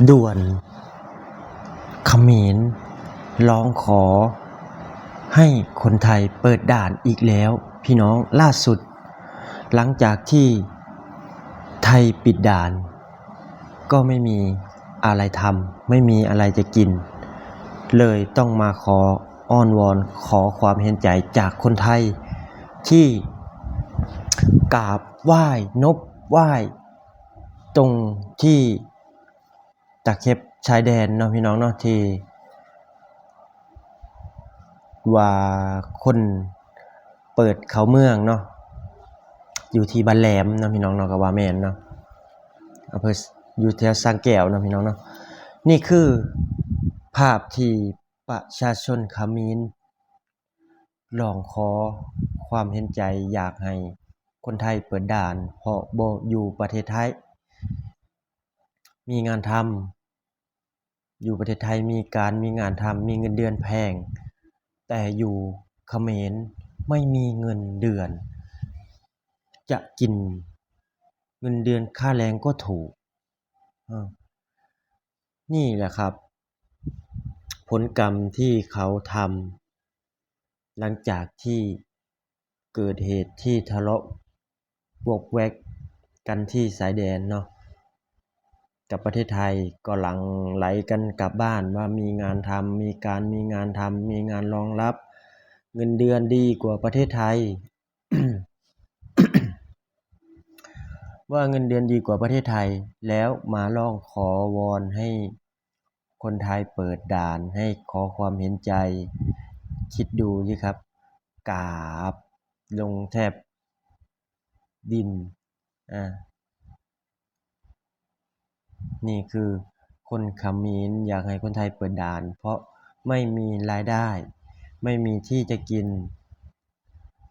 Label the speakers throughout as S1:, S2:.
S1: ด่วนเขมรร้องขอให้คนไทยเปิดด่านอีกแล้วพี่น้องล่าสุดหลังจากที่ไทยปิดด่านก็ไม่มีอะไรทำไม่มีอะไรจะกินเลยต้องมาขออ้อนวอนขอความเห็นใจจากคนไทยที่กราบไหว้นบไหว้ตรงที่ตะเข็บชายแดนเนาะพี่น้องเนาะที่ว่าคนเปิดเขาเมืองเนาะอยู่ที่บ้านแหลมเนาะพี่น้องเนาะก็ว่าแม่นเนาะอำเภออยู่แถวสร้างแก้วเนาะพี่น้องเนาะนี่คือภาพที่ประชาชนเขมรร้องขอความเห็นใจอยากให้คนไทยเปิดด่านเพราะบ่อยู่ประเทศไทยมีงานทำอยู่ประเทศไทยมีงานทำมีเงินเดือนแพงแต่อยู่เขมรไม่มีเงินเดือนจะกินเงินเดือนค่าแรงก็ถูกนี่แหละครับผลกรรมที่เขาทำหลังจากที่เกิดเหตุที่ทะเลาะวกแวกกันที่สายแดนเนาะกับประเทศไทยก็หลั่งไหลกันกลับบ้านว่ามีงานทำมีงานทำมีงานรองรับเงินเดือนดีกว่าประเทศไทย ว่าเงินเดือนดีกว่าประเทศไทยแล้วมาร้องขอวอนให้คนไทยเปิดด่านให้ขอความเห็นใจคิดดูสิครับกราบลงแทบดินนี่คือคนเขมรอยากให้คนไทยเปิดด่านเพราะไม่มีรายได้ไม่มีที่จะกิน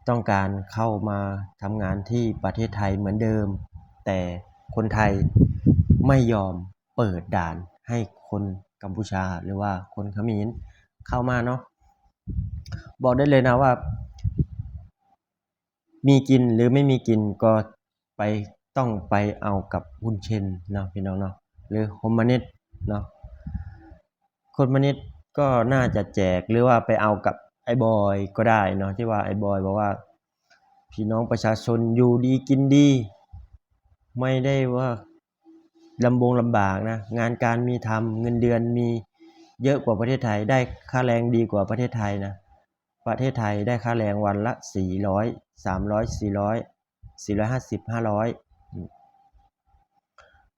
S1: ต้องการเข้ามาทำงานที่ประเทศไทยเหมือนเดิมแต่คนไทยไม่ยอมเปิดด่านให้คนกัมพูชาหรือว่าคนเขมรเข้ามาเนาะบอกได้เลยนะว่ามีกินหรือไม่มีกินก็ไปต้องไปเอากับวุ้นเส้นเนาะพี่น้องเนาะหรือโฮมมาเน็ตเนาะคนมาเน็ตก็น่าจะแจกหรือว่าไปเอากับไอ้บอยก็ได้เนาะที่ว่าไอ้บอยบอกว่าพี่น้องประชาชนอยู่ดีกินดีไม่ได้ว่าลำบากนะงานการมีทำเงินเดือนมีเยอะกว่าประเทศไทยได้ค่าแรงดีกว่าประเทศไทยนะประเทศไทยได้ค่าแรงวันละ400 300 400 450 500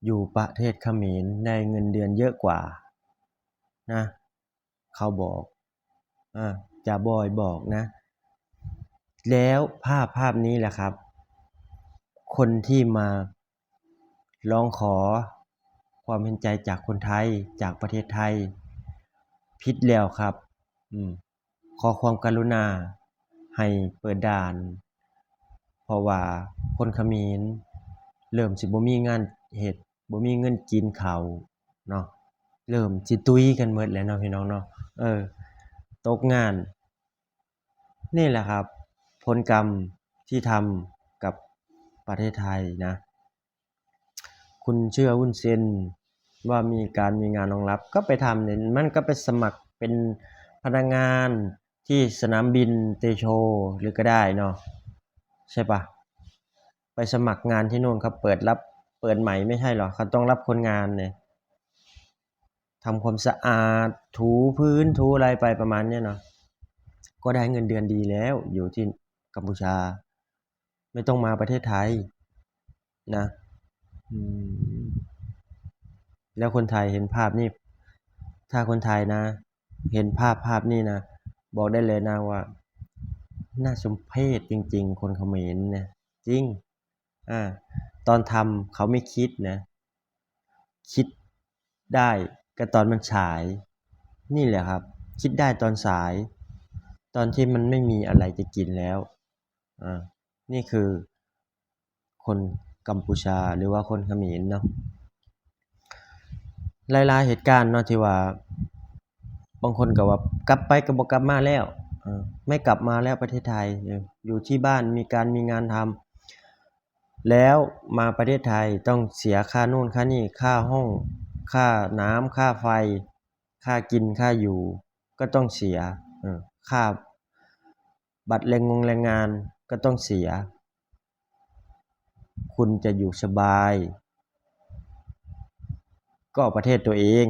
S1: อยู่ประเทศเขมรได้เงินเดือนเยอะกว่านะเขาบอกจ่าบอยบอกนะแล้วภาพนี้แหละครับคนที่มาร้องขอความเห็นใจจากคนไทยจากประเทศไทยผิดแล้วครับขอความกรุณาให้เปิดด่านเพราะว่าคนเขมรเริ่มสิบ่มีงานเฮ็ดบ่มีเงินกินข้าวเนาะเริ่มสิตุยกันหมดแล้วเนาะพี่น้องเนาะตกงานนี่แหละครับผลกรรมที่ทำกับประเทศไทยนะคุณเชื่อวุ้นเส้นว่ามีงานรองรับก็ไปทำเนี่ยมันก็ไปสมัครเป็นพนักงานที่สนามบินเตโชหรือก็ได้เนาะใช่ปะไปสมัครงานที่นู่นเขาเปิดใหม่ไม่ใช่หรอเขาต้องรับคนงานเนี่ยทำความสะอาดถูพื้นถูอะไรไปประมาณเนี้ยเนาะก็ได้เงินเดือนดีแล้วอยู่ที่กัมพูชาไม่ต้องมาประเทศไทยนะแล้วคนไทยเห็นภาพนี้ถ้าคนไทยนะเห็นภาพนี้นะบอกได้เลยนะว่าน่าสมเพชจริงๆคนเขมรเนี่ยจริงตอนทำเขาไม่คิดนะคิดได้ก็ตอนมันฉายนี่แหละครับคิดได้ตอนสายตอนที่มันไม่มีอะไรจะกินแล้วนี่คือคนกัมพูชาหรือว่าคนเขมรเนาะหลายๆเหตุการณ์เนาะที่ว่าบางคนก็ว่ากลับไปก็บ่กลับมาแล้วไม่กลับมาแล้วประเทศไทยอยู่ที่บ้านมีงานทำแล้วมาประเทศไทยต้องเสียค่านู่นค่านี่ค่าห้อง ค่าน้ำค่าไฟค่ากินค่าอยู่ก็ต้องเสียค่าบัตรแรงงานก็ต้องเสียคุณจะอยู่สบายก็ประเทศตัวเอง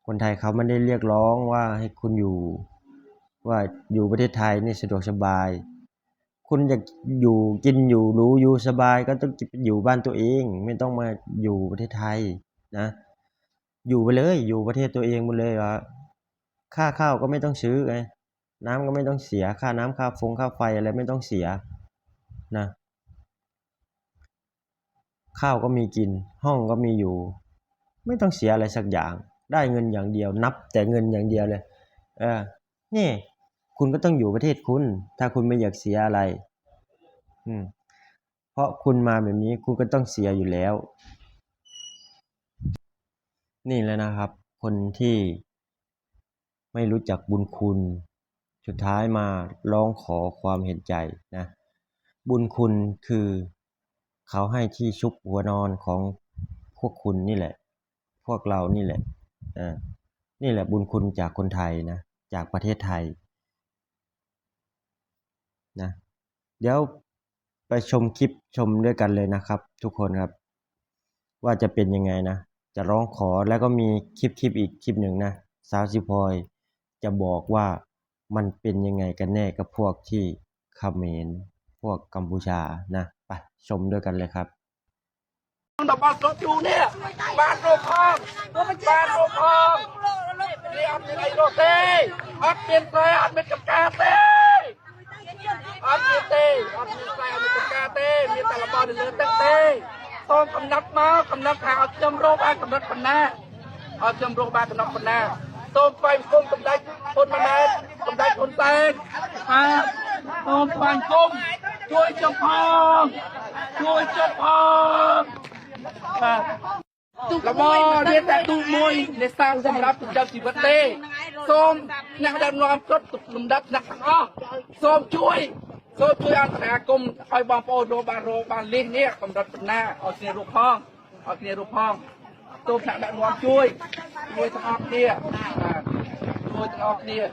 S1: คนไทยเขาไม่ได้เรียกร้องว่าให้คุณอยู่ประเทศไทยนี่สะดวกสบายคุณอยากอยู่กินอยู่รู้อยู่สบายก็ต้องอยู่บ้านตัวเองไม่ต้องมาอยู่ประเทศไทยนะอยู่ไปเลยอยู่ประเทศตัวเองหมดเลยว่าค่าข้าวก็ไม่ต้องซื้อไงน้ำก็ไม่ต้องเสียค่าน้ำค่าค่าไฟอะไรไม่ต้องเสียนะข้าวก็มีกินห้องก็มีอยู่ไม่ต้องเสียอะไรสักอย่างได้เงินอย่างเดียวนับแต่เงินอย่างเดียวเลยนี่คุณก็ต้องอยู่ประเทศคุณถ้าคุณไม่อยากเสียอะไรเพราะคุณมาแบบนี้คุณก็ต้องเสียอยู่แล้วนี่แหละนะครับคนที่ไม่รู้จักบุญคุณสุดท้ายมาร้องขอความเห็นใจนะบุญคุณคือเขาให้ที่ชุบหัวนอนของพวกคุณนี่แหละพวกเรานี่แหละนี่แหละบุญคุณจากคนไทยนะจากประเทศไทยนะเดี๋ยวไปชมคลิปชมด้วยกันเลยนะครับทุกคนครับว่าจะเป็นยังไงนะจะร้องขอแล้วก็มีคลิปอีกคลิปหนึ่งนะสาวสิพลอยจะบอกว่ามันเป็นยังไงกันแน่กับพวกที่เขมรพวกกัมพูชานะไปชมด้วยกันเลยครับ
S2: ดอกบอลรถอยู่เนี่ยบ้านโรคองบ้านโรคองนี่อัดเป็นไอโรเต้อัดเป็นแซ่อัดเป็นกับกาเต้อัดเป็นเต้อัดเป็นแซ่อัดเป็นกับกาเต้มีแต่ละบอลเดินเต้เต้ต้องกำนัดมากำนัดทางเอาจำโรบ้านกำนัดปนหน้าเอาจำโรบ้านกำนัดปนหน้าต้องไปก้มกำได้คนมาแน่กำได้คนแตงต้องไปก้มช่วยเจ้าพ่อช่วยเจ้าพ่อแล้วก็เรียนแต่ตู้มวยในสร้างสำหรับเจ้าชีวิตเต้ส้มนักดำน้ำรถตุกลุ่มดับนักทั้งอ้อส้มช่วยอันตรากรมคอยบางโปโรบานลิ้นเนี่ยกำลังเป็นหน้าเอาเสียรูปห้องส้มนักดำน้ำช่วยทั้งออกเนี่ยช่วยทั้งออกเนี่ย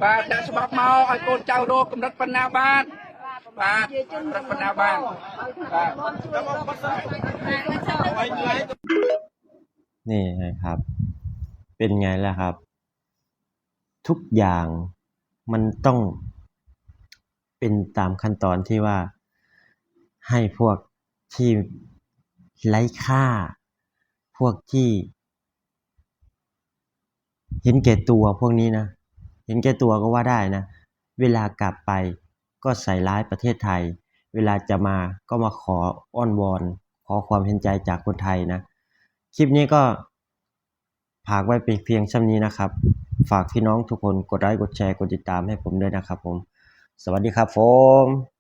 S2: บ้านจะฉบับเมาไอ้โกนเจ้าโรกำลังเป็นหน้าบ้านรัตนาบ้าง
S1: นี่นะครับ เป็นไงล่ะครับ ทุกอย่างมันต้องเป็นตามขั้นตอนที่ว่าให้พวกที่ไร้ค่า พวกที่เห็นแก่ตัวพวกนี้นะเห็นแก่ตัวก็ว่าได้นะเวลากลับไปก็ใส่ร้ายประเทศไทยเวลาจะมาก็มาขออ้อนวอนขอความเห็นใจจากคนไทยนะคลิปนี้ก็ฝากไว้เป็นเพียงช่ำนี้นะครับฝากพี่น้องทุกคนกดไลค์กดแชร์กดติดตามให้ผมด้วยนะครับผมสวัสดีครับผม